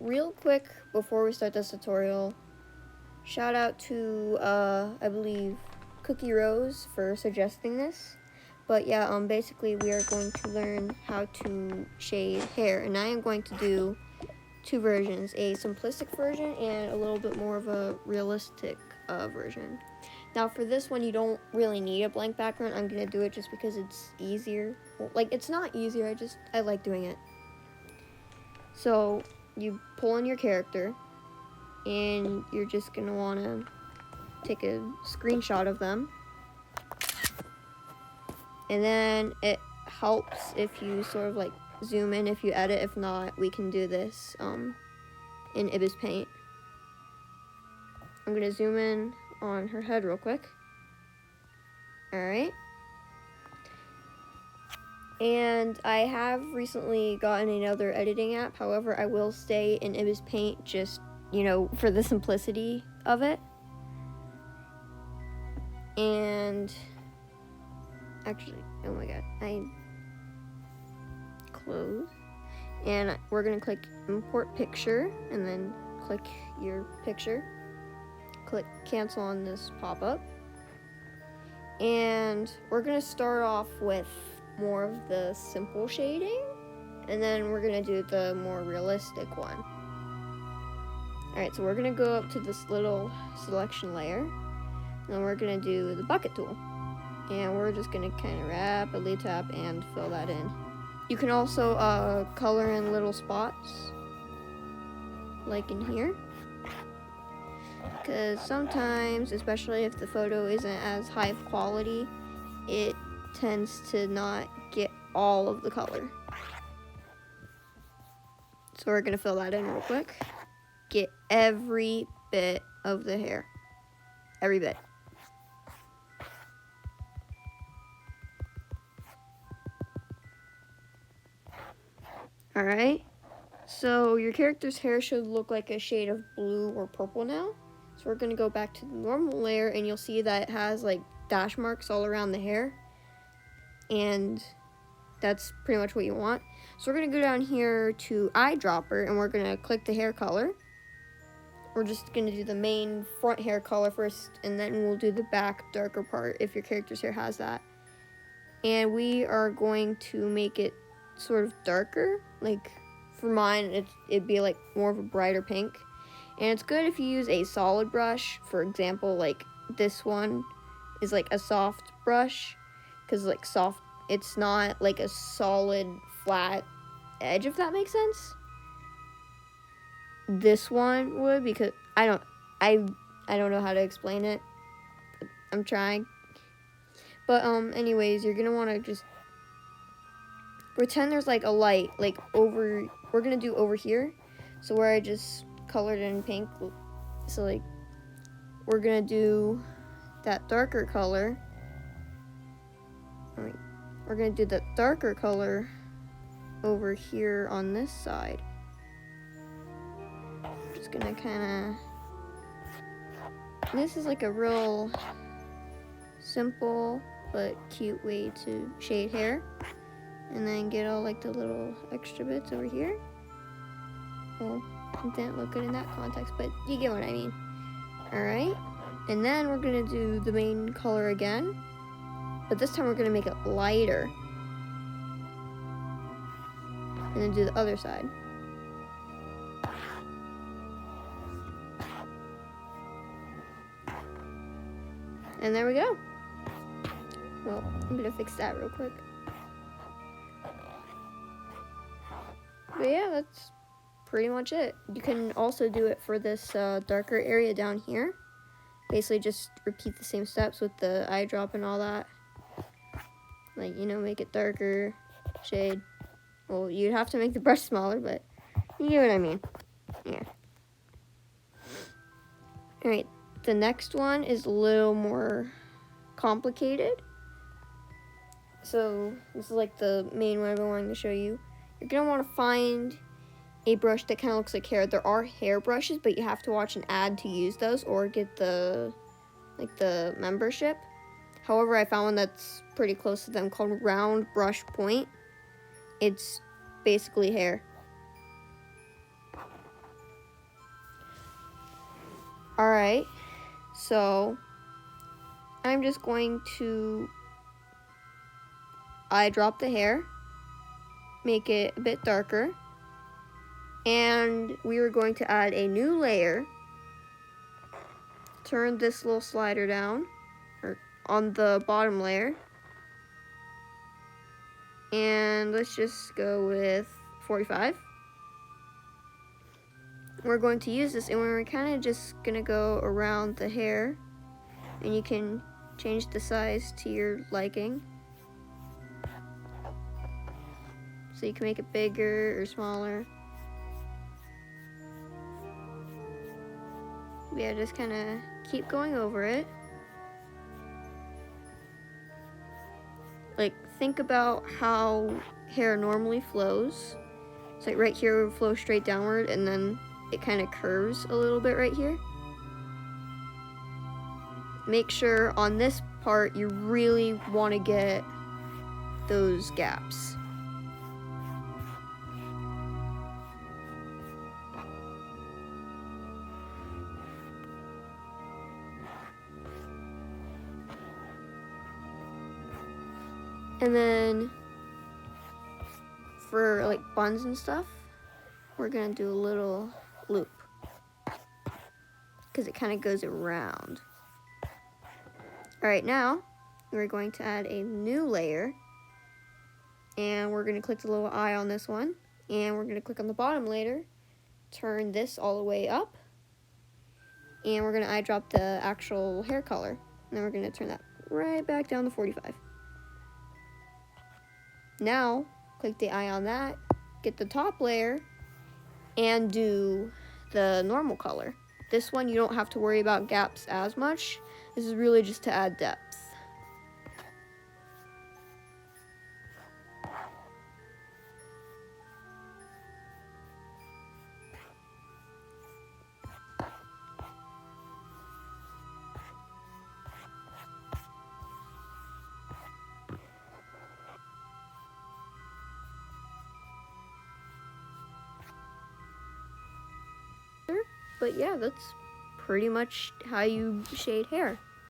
real quick before we start this tutorial, shout out to I believe Cookie Rose for suggesting this. But yeah, basically we are going to learn how to shade hair, and I am going to do two versions, a simplistic version and a little bit more of a realistic version. Now for this one, you don't really need a blank background. I'm gonna do it just because it's easier. Well, like, it's not easier, I like doing it. So you pull in your character, and you're just gonna wanna take a screenshot of them. And then it helps if you sort of like zoom in if you edit. If not, we can do this in Ibis Paint. I'm gonna zoom in on her head real quick. Alright. And I have recently gotten another editing app. However, I will stay in Ibis Paint just, you know, for the simplicity of it. And actually, oh my god, I close. And we're gonna click import picture and then click your picture. Click cancel on this pop-up. And we're gonna start off with more of the simple shading, and then we're gonna do the more realistic one. Alright, so we're gonna go up to this little selection layer, and then we're gonna do the bucket tool. And we're just gonna kind of rapidly tap and fill that in. You can also color in little spots, like in here. Because sometimes, especially if the photo isn't as high of quality, it tends to not get all of the color. So we're gonna fill that in real quick. Get every bit of the hair. Every bit. Alright. So your character's hair should look like a shade of blue or purple now. So we're gonna go back to the normal layer, and you'll see that it has like dash marks all around the hair. And that's pretty much what you want. So we're gonna go down here to eyedropper, and we're gonna click the hair color. We're just gonna do the main front hair color first, and then we'll do the back darker part if your character's hair has that. And we are going to make it sort of darker. Like for mine, it'd be like more of a brighter pink. And it's good if you use a solid brush. For example, like this one is like a soft brush, because like soft, it's not like a solid flat edge, if that makes sense. This one would, because I don't know how to explain it. I'm trying. But anyways, you're gonna want to just pretend there's like a light like over, we're gonna do over here. So where I just colored in pink, so like we're gonna do that darker color. All right, we're gonna do that darker color over here on this side. Just gonna kind of, this is like a real simple but cute way to shade hair, and then get all like the little extra bits over here. Well, it didn't look good in that context, but you get what I mean. Alright, and then we're gonna do the main color again, but this time we're gonna make it lighter, and then do the other side. And there we go. Well, I'm gonna fix that real quick. But yeah, that's pretty much it. You can also do it for this darker area down here. Basically just repeat the same steps with the eyedrop and all that. Like, you know, make it darker, shade. Well, you'd have to make the brush smaller, but you get what I mean. Yeah. Alright, the next one is a little more complicated. So this is like the main one I've been wanting to show you. You're gonna want to find a brush that kind of looks like hair. There are hair brushes, but you have to watch an ad to use those, or get the membership. However, I found one that's pretty close to them called Round Brush Point. It's basically hair. Alright, so I'm just going to eye drop the hair, make it a bit darker, and we are going to add a new layer. Turn this little slider down, or on the bottom layer, and let's just go with 45. We're going to use this, and we're kind of just gonna go around the hair, and you can change the size to your liking. So you can make it bigger or smaller. Yeah, just kind of keep going over it. Like, think about how hair normally flows. It's like right here it would flow straight downward, and then it kind of curves a little bit right here. Make sure on this part you really want to get those gaps. And then for like buns and stuff, we're gonna do a little loop because it kind of goes around. All right, now we're going to add a new layer, and we're gonna click the little eye on this one, and we're gonna click on the bottom layer, turn this all the way up, and we're gonna eye drop the actual hair color, and then we're gonna turn that right back down to 45. Now, click the eye on that, get the top layer, and do the normal color. This one, you don't have to worry about gaps as much. This is really just to add depth. But yeah, that's pretty much how you shade hair.